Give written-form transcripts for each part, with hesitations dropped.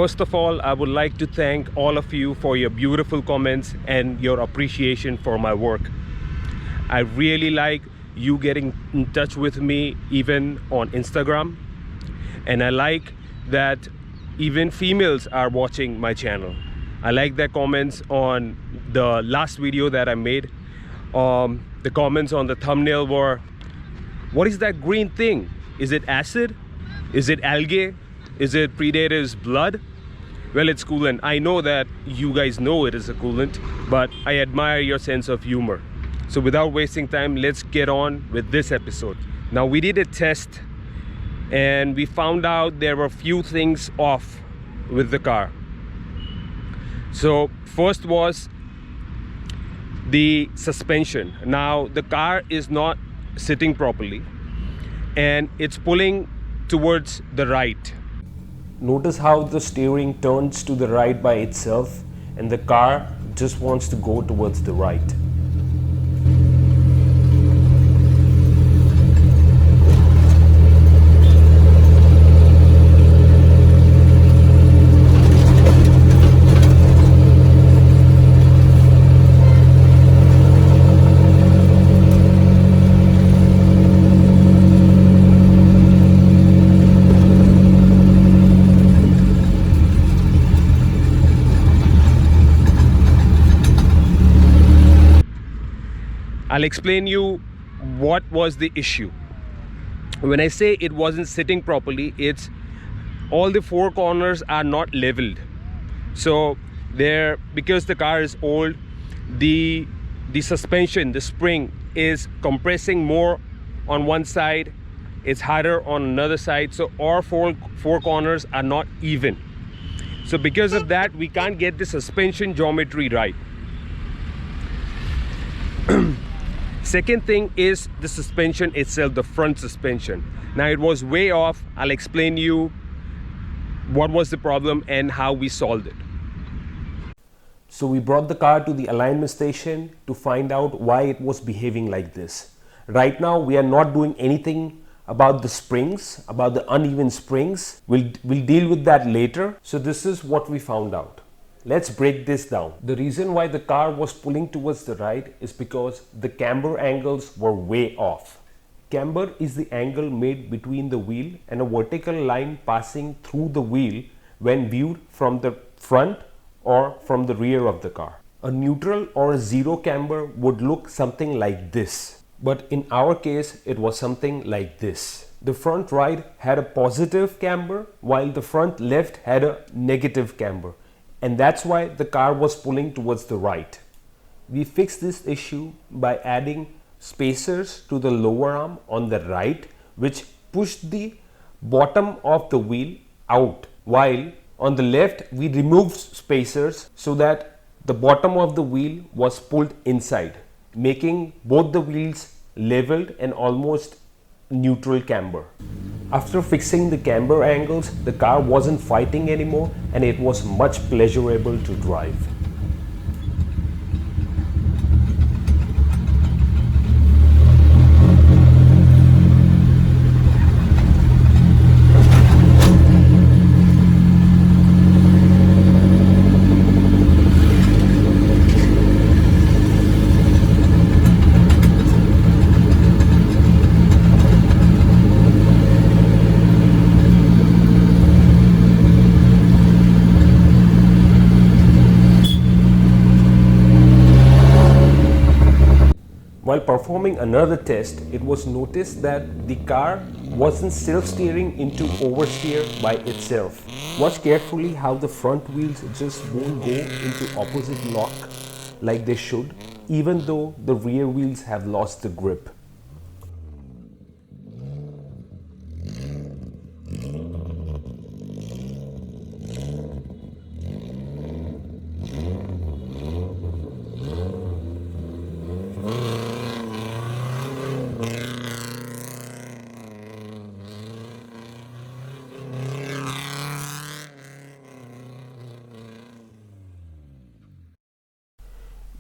First of all, I would like to thank all of you for your beautiful comments and your appreciation for my work. I really like you getting in touch with me even on Instagram, and I like that even females are watching my channel. I like their comments on the last video that I made. The comments on the thumbnail were, what is that green thing? Is it acid? Is it algae? Is it Predator's blood? Well, it's coolant. I know that you guys know it is a coolant, but I admire your sense of humor. So without wasting time, let's get on with this episode. Now, we did a test and we found out there were a few things off with the car. So first was the suspension. Now, the car is not sitting properly and it's pulling towards the right. Notice how the steering turns to the right by itself and the car just wants to go towards the right. I'll explain you what was the issue. When I say it wasn't sitting properly, it's all the four corners are not leveled. So there, because the car is old, the suspension, the spring is compressing more on one side, it's harder on another side. So our four corners are not even. So because of that, we can't get the suspension geometry right. Second thing is the suspension itself, the front suspension. Now it was way off. I'll explain you what was the problem and how we solved it. So we brought the car to the alignment station to find out why it was behaving like this. Right now we are not doing anything about the springs, about the uneven springs. We'll deal with that later. So this is what we found out. Let's break this down. The reason why the car was pulling towards the right is because the camber angles were way off. Camber is the angle made between the wheel and a vertical line passing through the wheel when viewed from the front or from the rear of the car. A neutral or a zero camber would look something like this, but in our case it was something like this. The front right had a positive camber while the front left had a negative camber. And that's why the car was pulling towards the right. We fixed this issue by adding spacers to the lower arm on the right, which pushed the bottom of the wheel out, while on the left we removed spacers so that the bottom of the wheel was pulled inside, making both the wheels leveled and almost neutral camber. After fixing the camber angles, the car wasn't fighting anymore and it was much pleasurable to drive. While performing another test, it was noticed that the car wasn't self-steering into oversteer by itself. Watch carefully how the front wheels just won't go into opposite lock like they should, even though the rear wheels have lost the grip.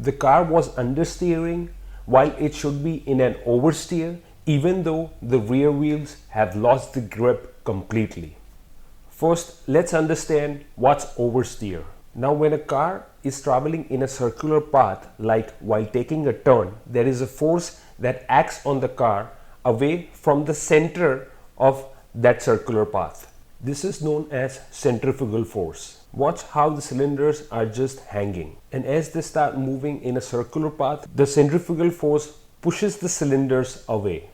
The car was understeering while it should be in an oversteer, even though the rear wheels have lost the grip completely. First, let's understand what's oversteer. Now, when a car is traveling in a circular path, like while taking a turn, there is a force that acts on the car away from the center of that circular path. This is known as centrifugal force. Watch how the cylinders are just hanging, and as they start moving in a circular path, the centrifugal force pushes the cylinders away.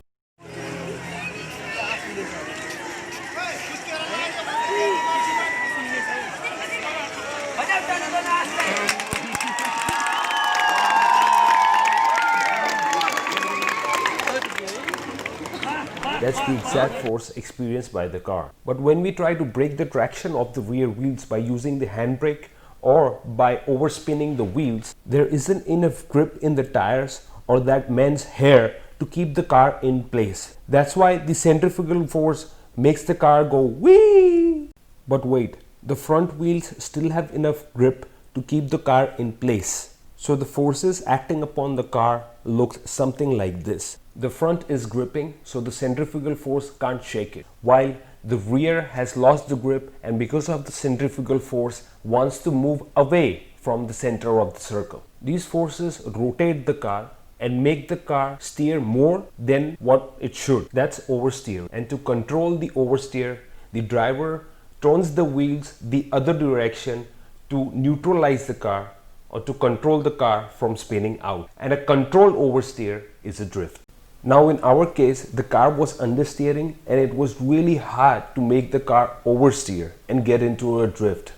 That's the exact force experienced by the car. But when we try to break the traction of the rear wheels by using the handbrake or by overspinning the wheels, there isn't enough grip in the tires or that man's hair to keep the car in place. That's why the centrifugal force makes the car go whee! But wait, the front wheels still have enough grip to keep the car in place. So the forces acting upon the car looks something like this. The front is gripping, so the centrifugal force can't shake it, while the rear has lost the grip and because of the centrifugal force wants to move away from the center of the circle. These forces rotate the car and make the car steer more than what it should. That's oversteer. And to control the oversteer, the driver turns the wheels the other direction to neutralize the car or to control the car from spinning out. And a controlled oversteer is a drift. Now in our case, the car was understeering and it was really hard to make the car oversteer and get into a drift.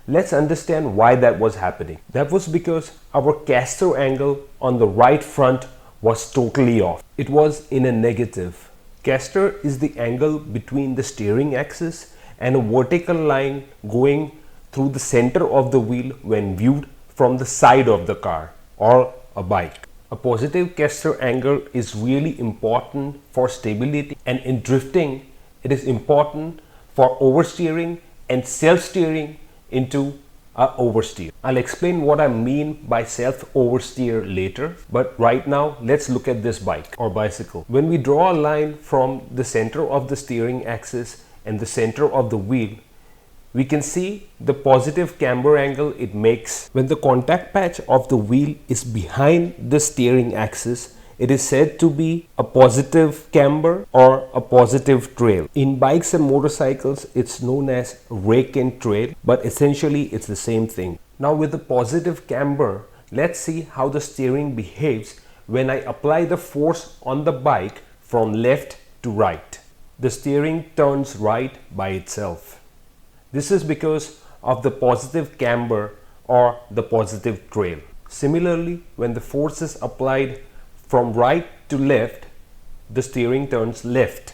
Let's understand why that was happening. That was because our caster angle on the right front was totally off. It was in a negative. Caster is the angle between the steering axis and a vertical line going through the center of the wheel when viewed from the side of the car or a bike. A positive caster angle is really important for stability, and in drifting it is important for oversteering and self-steering into a oversteer. I'll explain what I mean by self-oversteer later, but right now let's look at this bike or bicycle. When we draw a line from the center of the steering axis and the center of the wheel, we can see the positive camber angle it makes. When the contact patch of the wheel is behind the steering axis, it is said to be a positive camber or a positive trail. In bikes and motorcycles, it's known as rake and trail, but essentially it's the same thing. Now with the positive camber, let's see how the steering behaves when I apply the force on the bike from left to right. The steering turns right by itself. This is because of the positive camber or the positive trail. Similarly, when the force is applied from right to left, the steering turns left.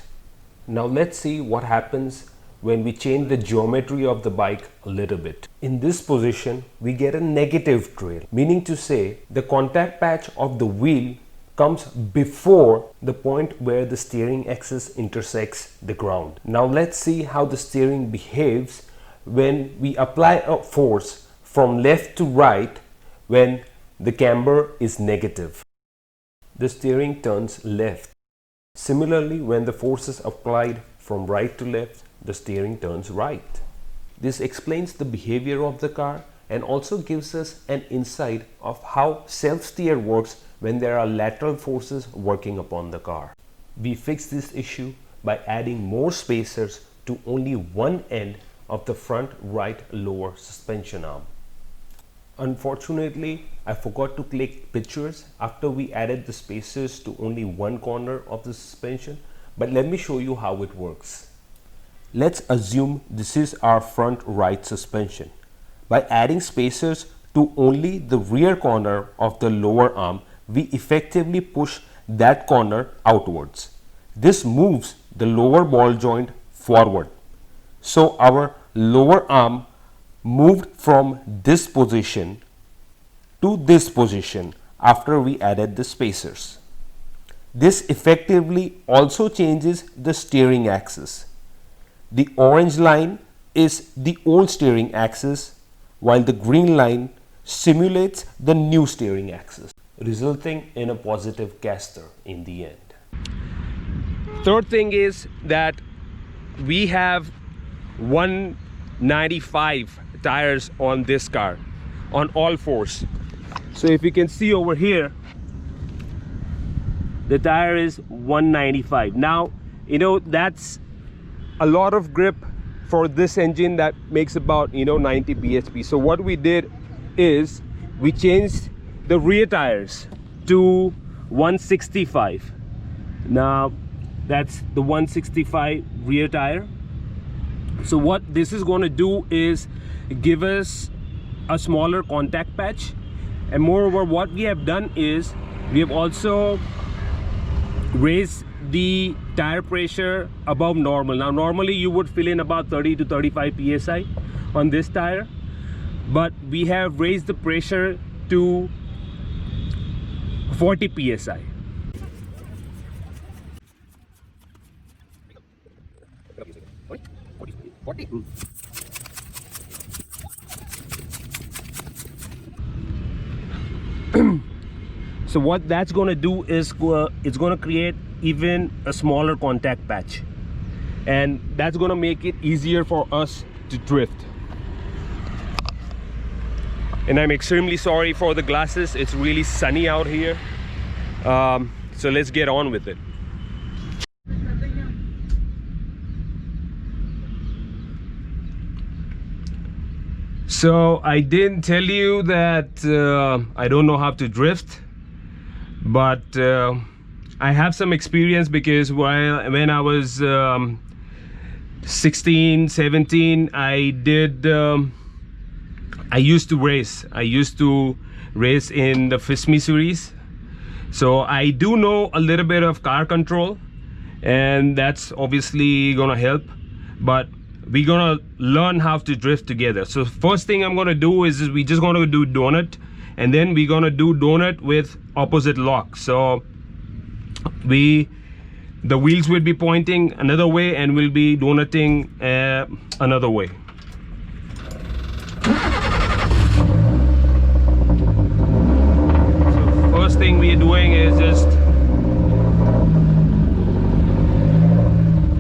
Now let's see what happens when we change the geometry of the bike a little bit. In this position, we get a negative trail, meaning to say the contact patch of the wheel comes before the point where the steering axis intersects the ground. Now let's see how the steering behaves when we apply a force from left to right when the camber is negative. The steering turns left. Similarly, when the force is applied from right to left, the steering turns right. This explains the behavior of the car and also gives us an insight of how self-steer works when there are lateral forces working upon the car. We fix this issue by adding more spacers to only one end of the front right lower suspension arm. Unfortunately, I forgot to click pictures after we added the spacers to only one corner of the suspension, but let me show you how it works. Let's assume this is our front right suspension. By adding spacers to only the rear corner of the lower arm, we effectively push that corner outwards. This moves the lower ball joint forward. So our lower arm moved from this position to this position after we added the spacers. This effectively also changes the steering axis. The orange line is the old steering axis, while the green line simulates the new steering axis, resulting in a positive caster in the end. Third thing is that we have one 95 tires on this car, on all fours. So if you can see over here, the tire is 195. Now, you know, that's a lot of grip for this engine that makes about, you know, 90 bhp. So what we did is we changed the rear tires to 165. Now that's the 165 rear tire. So what this is going to do is give us a smaller contact patch, and moreover what we have done is we have also raised the tire pressure above normal. Now normally you would fill in about 30 to 35 psi on this tire, but we have raised the pressure to 40 psi. So what that's going to do is it's going to create even a smaller contact patch, and that's going to make it easier for us to drift. And I'm extremely sorry for the glasses, it's really sunny out here. So let's get on with it. So I didn't tell you that I don't know how to drift, but I have some experience because when I was 16, 17, I used to race. I used to race in the FISME series. So I do know a little bit of car control, and that's obviously gonna help, but we're gonna learn how to drift together. So first thing I'm gonna do is we just gonna do donut, and then we're gonna do donut with opposite lock. So the wheels will be pointing another way and we'll be donuting another way. So first thing we're doing is just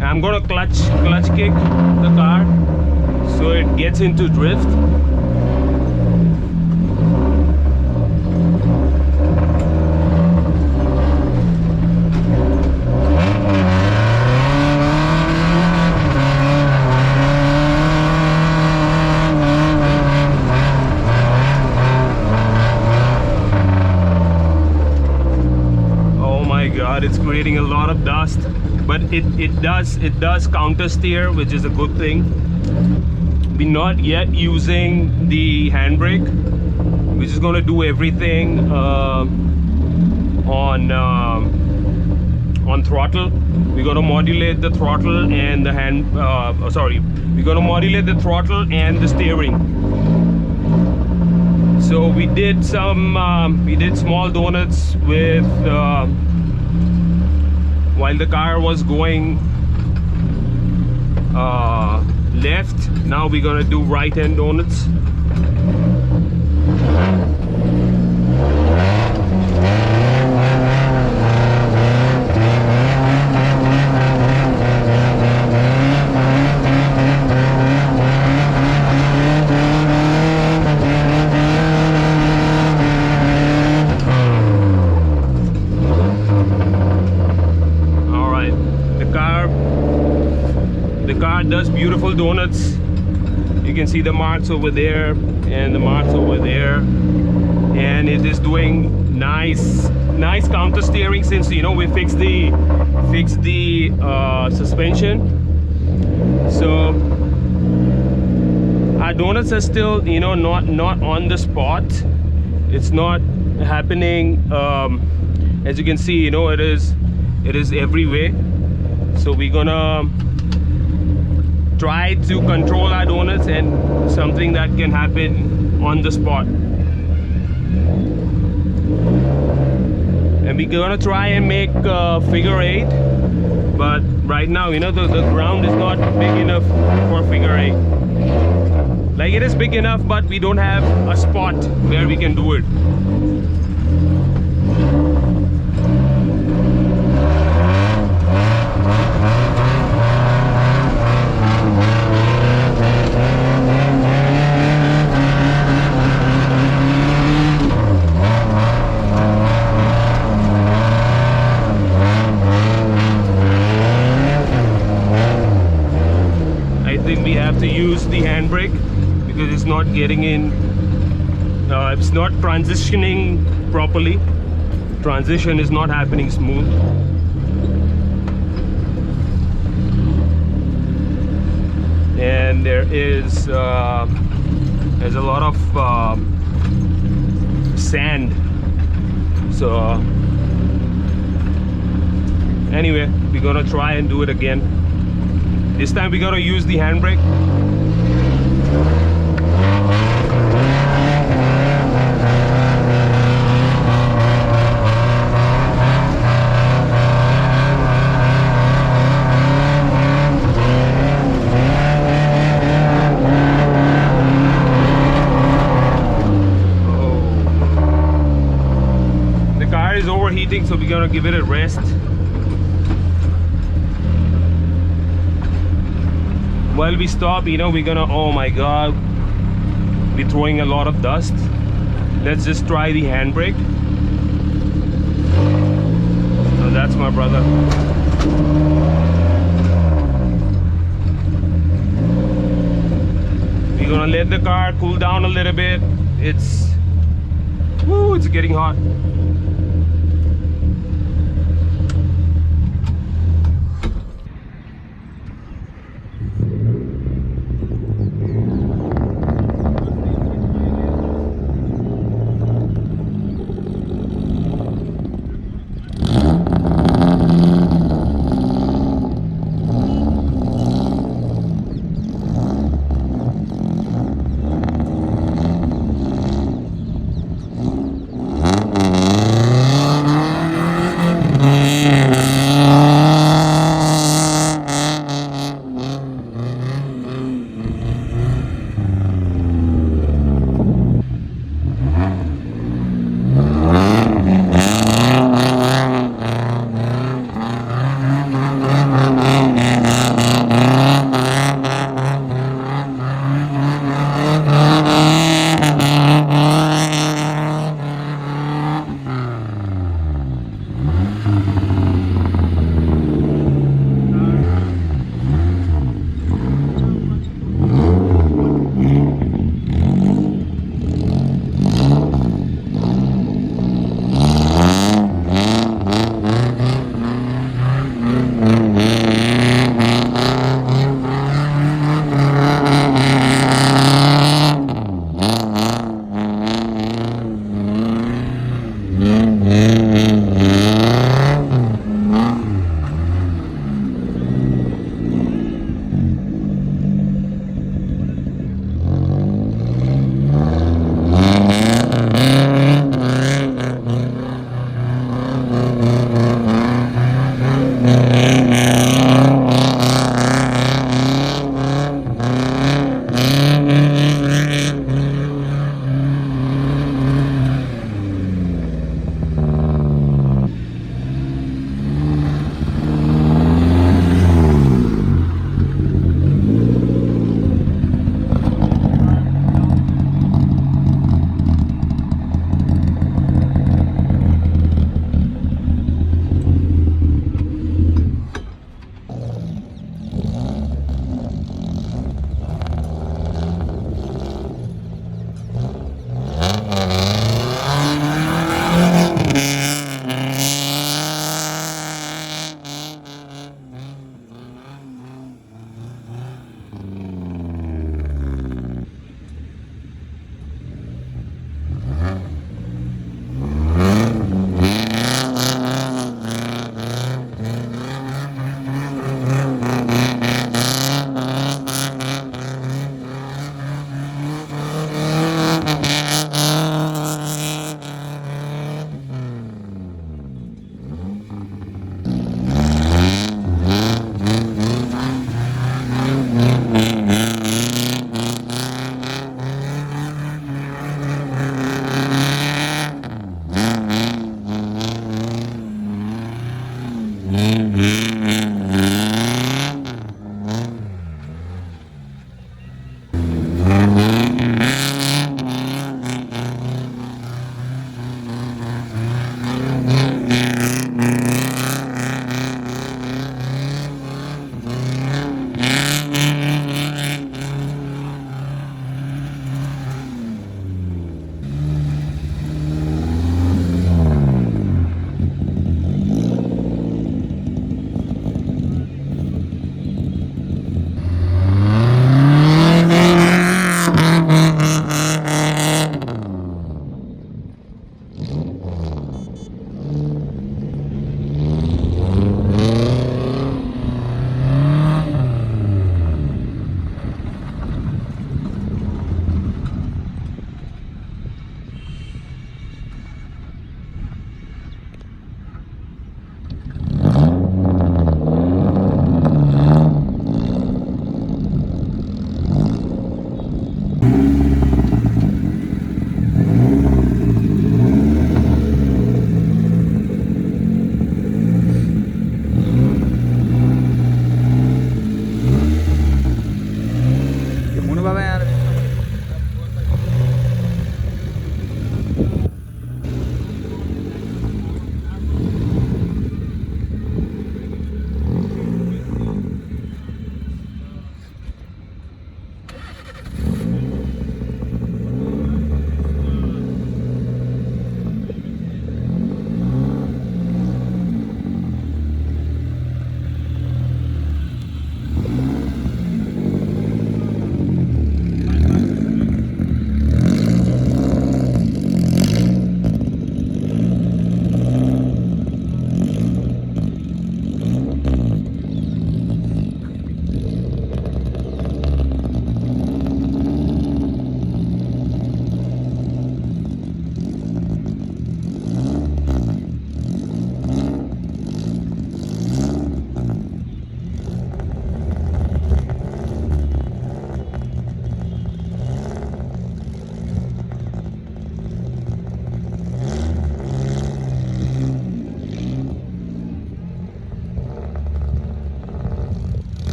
I'm gonna clutch kick the car so it gets into drift. Oh my God, it's creating a lot of dust. But it does counter steer, which is a good thing. We're not yet using the handbrake. We're just going to do everything on throttle. We're going to modulate the throttle and the we're going to modulate the throttle and the steering. So we did small donuts with while the car was going left. Now we're gonna do right-hand donuts. Does beautiful donuts. You can see the marks over there and the marks over there, and it is doing nice counter steering, since you know we fixed the suspension. So our donuts are still, you know, not on the spot. It's not happening. As you can see, you know, it is everywhere. So we're gonna try to control our donuts, and something that can happen on the spot. And we're gonna try and make figure 8, but right now, you know, the ground is not big enough for figure 8. Like, it is big enough, but we don't have a spot where we can do it. handbrake because it's not getting in, it's not transitioning properly. Transition is not happening smooth. And there's a lot of sand. So anyway, we're gonna try and do it again. This time we're gonna use the handbrake. Overheating, so we're gonna give it a rest. While we stop, you know, we're gonna, oh my god, we're throwing a lot of dust. Let's just try the handbrake. So that's my brother. We're gonna let the car cool down a little bit. It's getting hot.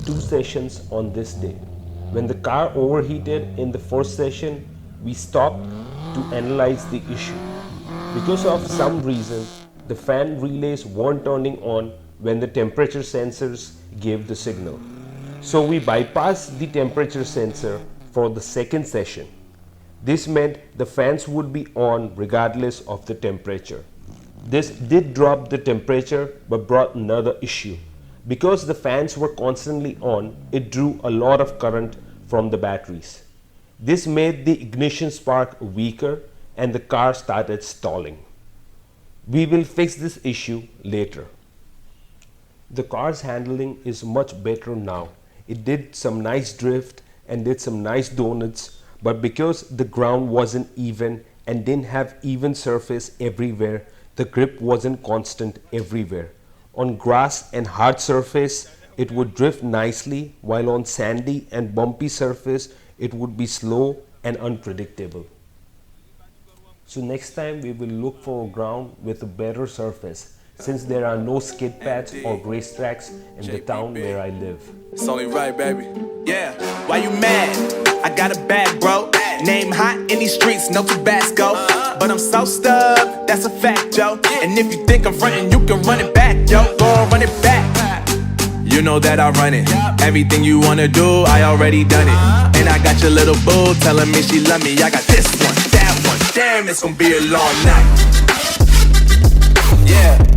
2 sessions on this day. When the car overheated in the first session, we stopped to analyze the issue. Because of some reason, the fan relays weren't turning on when the temperature sensors gave the signal. So we bypassed the temperature sensor for the second session. This meant the fans would be on regardless of the temperature. This did drop the temperature but brought another issue. Because the fans were constantly on, it drew a lot of current from the batteries. This made the ignition spark weaker and the car started stalling. We will fix this issue later. The car's handling is much better now. It did some nice drift and did some nice donuts, but because the ground wasn't even and didn't have even surface everywhere, the grip wasn't constant everywhere. On grass and hard surface, it would drift nicely, while on sandy and bumpy surface, it would be slow and unpredictable. So next time we will look for a ground with a better surface, since there are no skid pads or racetracks in the town where I live. It's only right, baby. Yeah, why you mad? I got a bag, bro. Name hot in these streets, no Tabasco. But I'm so stuck, that's a fact, yo. And if you think I'm frontin', you can run it back, yo. Go and run it back. You know that I run it. Everything you wanna do, I already done it. And I got your little boo telling me she love me. I got this one, that one. Damn, it's gonna be a long night. Yeah.